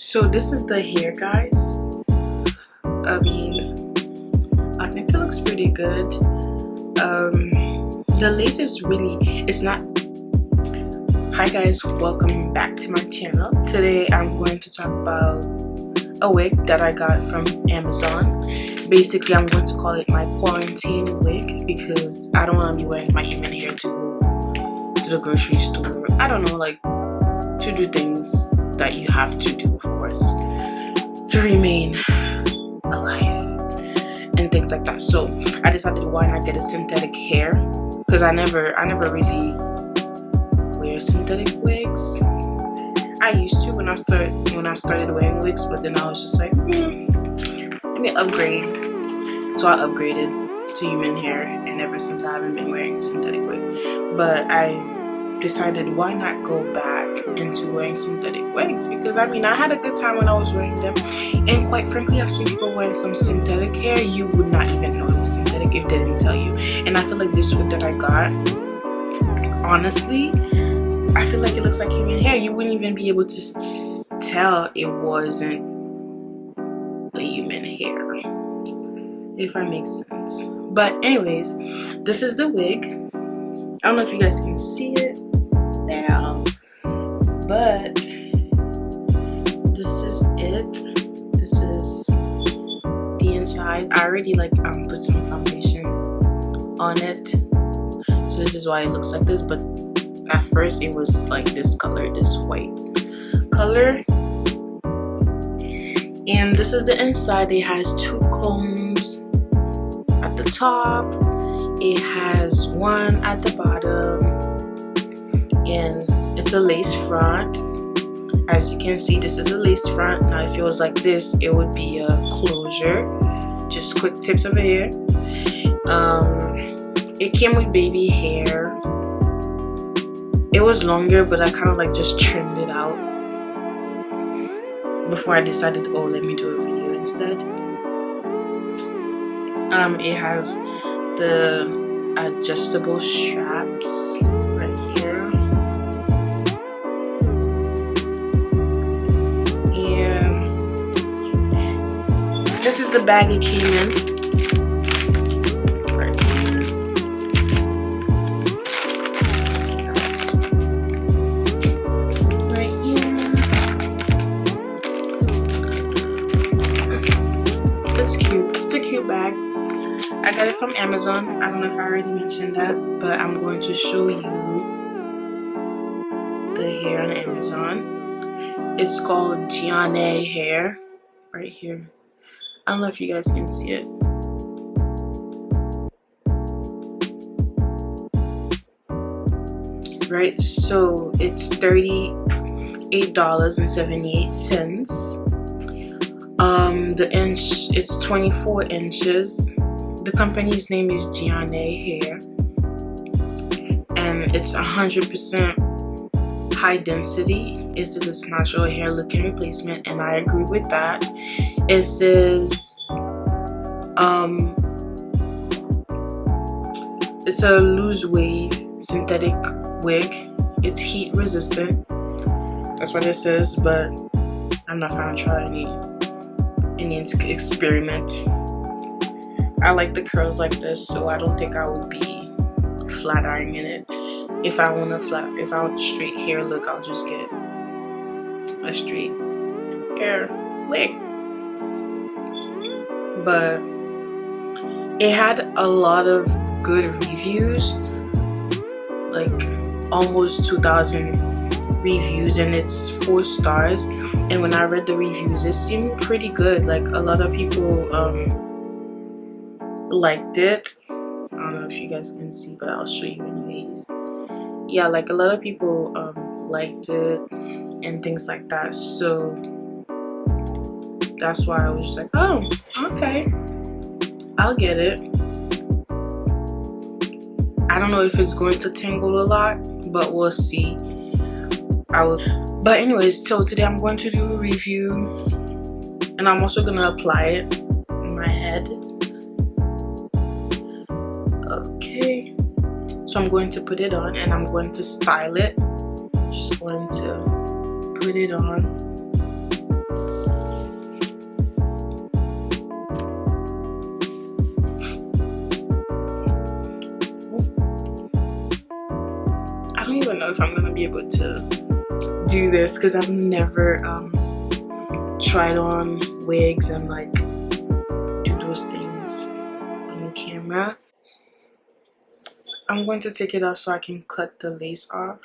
So this is the hair, guys. I mean, I think it looks pretty good. The lace is really, it's not. Hi guys, welcome back to my channel. Today I'm going to talk about a wig that I got from Amazon. Basically, I'm going to call it my quarantine wig because I don't want to be wearing my human hair to go to the grocery store. I don't know, like to do things that you have to do, of course, to remain alive and things like that. So I decided, why not get a synthetic hair, because I never really wear synthetic wigs. I used to when I started wearing wigs, but then I was just like, let me upgrade. So I upgraded to human hair, and ever since I haven't been wearing synthetic wig. But I decided, why not go back into wearing synthetic wigs, because I mean, I had a good time when I was wearing them, and quite frankly, I've seen people wearing some synthetic hair you would not even know it was synthetic if they didn't tell you. And I feel like this wig that I got, honestly, I feel like it looks like human hair. You wouldn't even be able to tell it wasn't a human hair, if I make sense. But anyways, this is the wig. I don't know if you guys can see it now, but this is it. This is the inside. I already put some foundation on it, so this is why it looks like this. But at first it was like this color, this white color. And this is the inside. It has two combs at the top. It has one at the bottom, and it's a lace front. As you can see, this is a lace front. Now if it was like this, it would be a closure, just quick tips over here. It came with baby hair. It was longer, but I kind of like just trimmed it out before I decided, oh, let me do a video instead. It has the adjustable straps right here, and this is the bag it came in. Right here. Right here. It's cute. It's a cute bag. I got it from Amazon. I don't know if I already mentioned that, but I'm going to show you the hair on Amazon. It's called Giannay hair right here. I don't know if you guys can see it. Right, so it's $38.78. The inch, it's 24 inches. The company's name is Giannay hair, and it's 100% high density. This is a natural hair looking replacement, and I agree with that. It says it's a loose wave synthetic wig. It's heat resistant. That's what it says, but I'm not gonna try any experiment. I like the curls like this, so I don't think I would be flat ironing it. If I want a straight hair look, I'll just get a straight hair wig. But it had a lot of good reviews, like almost 2,000 reviews, and it's 4 stars. And when I read the reviews, it seemed pretty good. Like a lot of people liked it. I don't know if you guys can see, but I'll show you anyways. Yeah, like a lot of people liked it and things like that. So that's why I was like, oh, okay, I'll get it. I don't know if it's going to tingle a lot, but we'll see. But anyways, so today I'm going to do a review, and I'm also gonna apply it in my head. Okay, so I'm going to put it on, and I'm going to style it. Just going to put it on don't know if I'm gonna be able to do this because I've never tried on wigs and like do those things on camera. I'm going to take it off so I can cut the lace off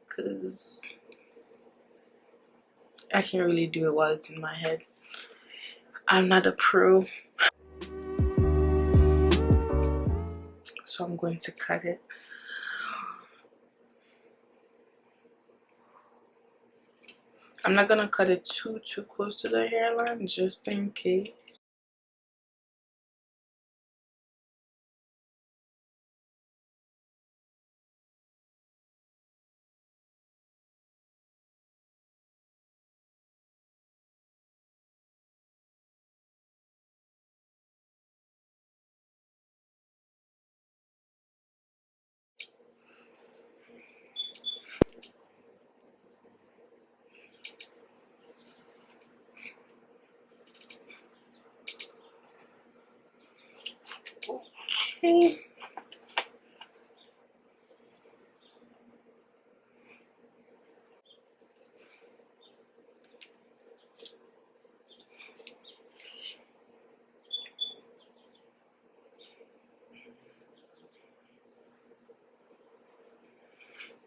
because I can't really do it while it's in my head. I'm not a pro. So I'm going to cut it. I'm not gonna cut it too close to the hairline just in case. Okay.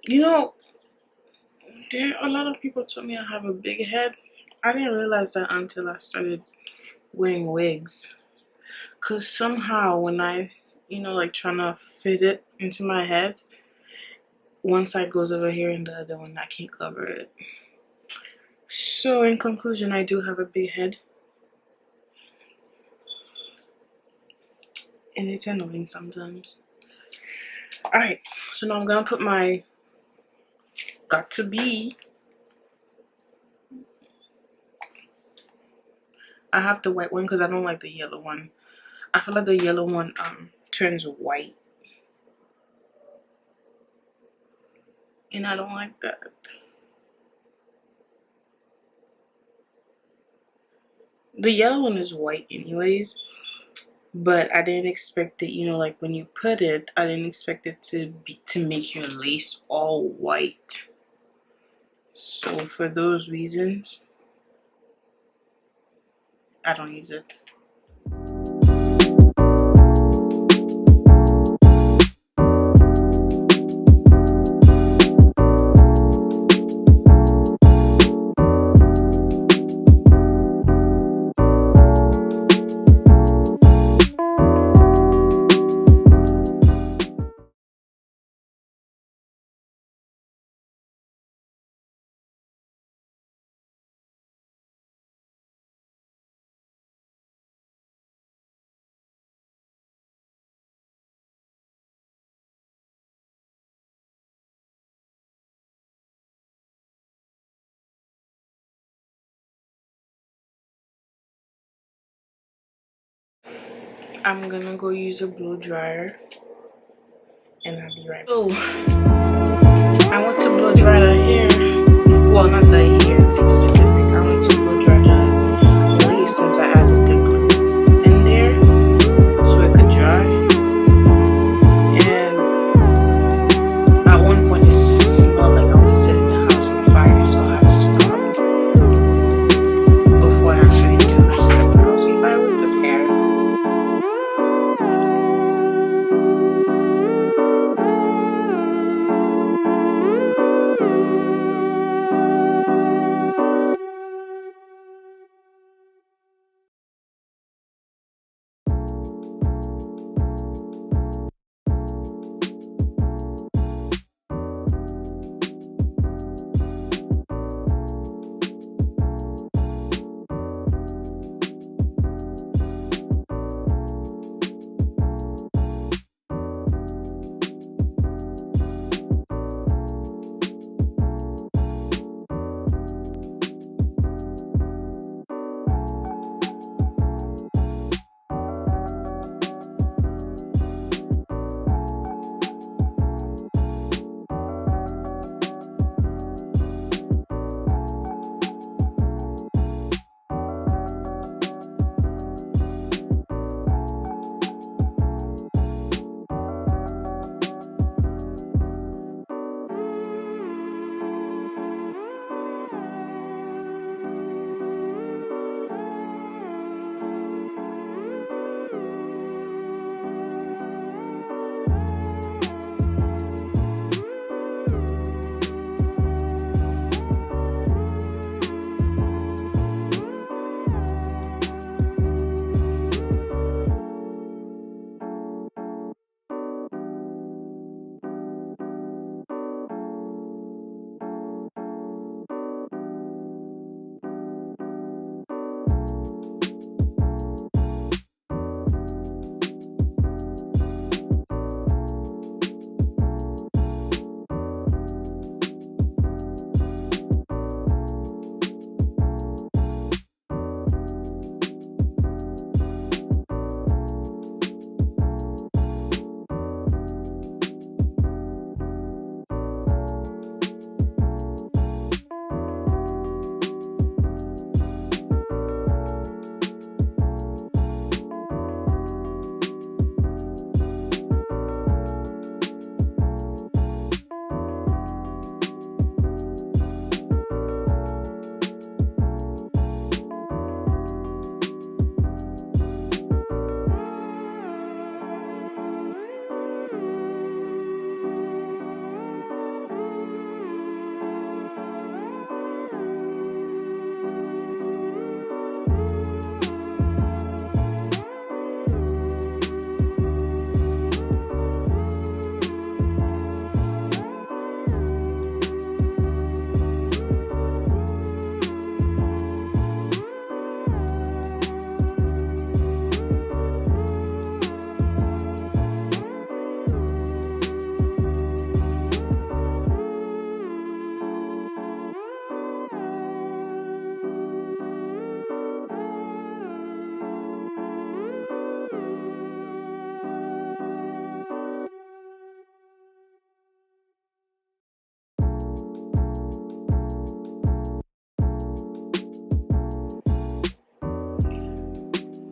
You know, a lot of people told me I have a big head. I didn't realize that until I started wearing wigs. Cause somehow when I, like trying to fit it into my head, one side goes over here and the other one I can't cover it. So in conclusion, I do have a big head. And it's annoying sometimes. Alright, so now I'm gonna put my Got to Be. I have the white one because I don't like the yellow one. I feel like the yellow one turns white. And I don't like that. The yellow one is white anyways. But I didn't expect it, like when you put it, I didn't expect it to make your lace all white. So for those reasons, I don't use it. I'm gonna go use a blow dryer and I'll be right back. So I want to blow dry the hair. Well, not the hair to be specific. I want to blow dry the lace since I added the glue in there so it could dry. And at one point it smelled like I was setting the house on fire, so I had to stop before I actually do set the house on fire with this hair.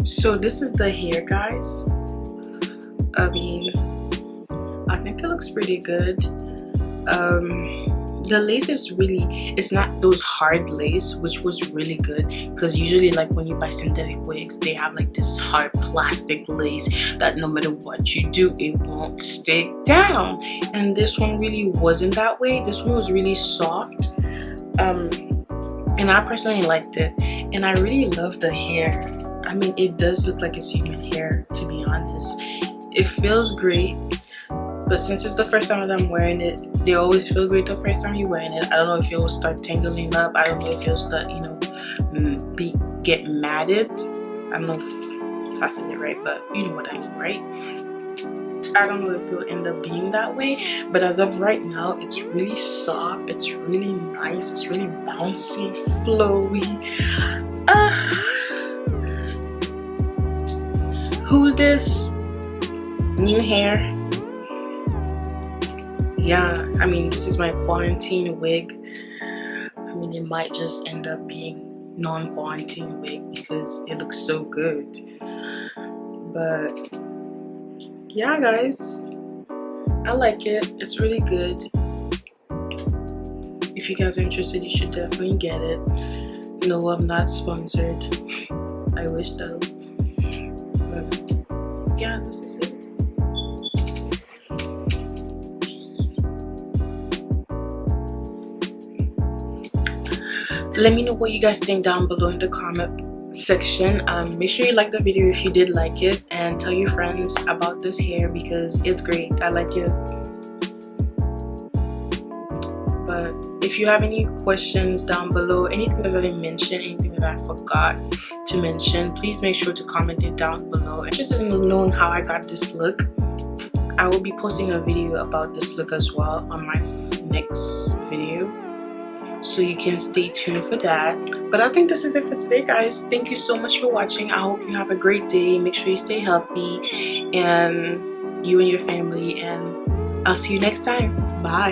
So this is the hair, guys. I mean, I think it looks pretty good. The lace is really, it's not those hard lace, which was really good, because usually like when you buy synthetic wigs, they have like this hard plastic lace that no matter what you do, it won't stick down. And this one really wasn't that way. This one was really soft, and I personally liked it, and I really love the hair. I mean, it does look like it's human hair, to be honest. It feels great. But since it's the first time that I'm wearing it, they always feel great the first time you're wearing it. I don't know if it'll start tingling up. I don't know if it'll start, you know, get matted. I don't know if I said it right, but you know what I mean, right? I don't know if it'll end up being that way. But as of right now, it's really soft. It's really nice. It's really bouncy, flowy. Who this? New hair. Yeah, I mean, this is my quarantine wig. I mean, it might just end up being non-quarantine wig because it looks so good. But yeah, guys, I like it. It's really good. If you guys are interested, you should definitely get it. No, I'm not sponsored. I wish though. But yeah, this is it. Let me know what you guys think down below in the comment section. Make sure you like the video if you did like it, and tell your friends about this hair because it's great. I like it. But if you have any questions down below, anything that I didn't mention, anything that I forgot to mention, please make sure to comment it down below. Interested in knowing how I got this look, I will be posting a video about this look as well on my next video, so you can stay tuned for that. But I think this is it for today, guys. Thank you so much for watching. I hope you have a great day. Make sure you stay healthy, and you and your family, and I'll see you next time. Bye.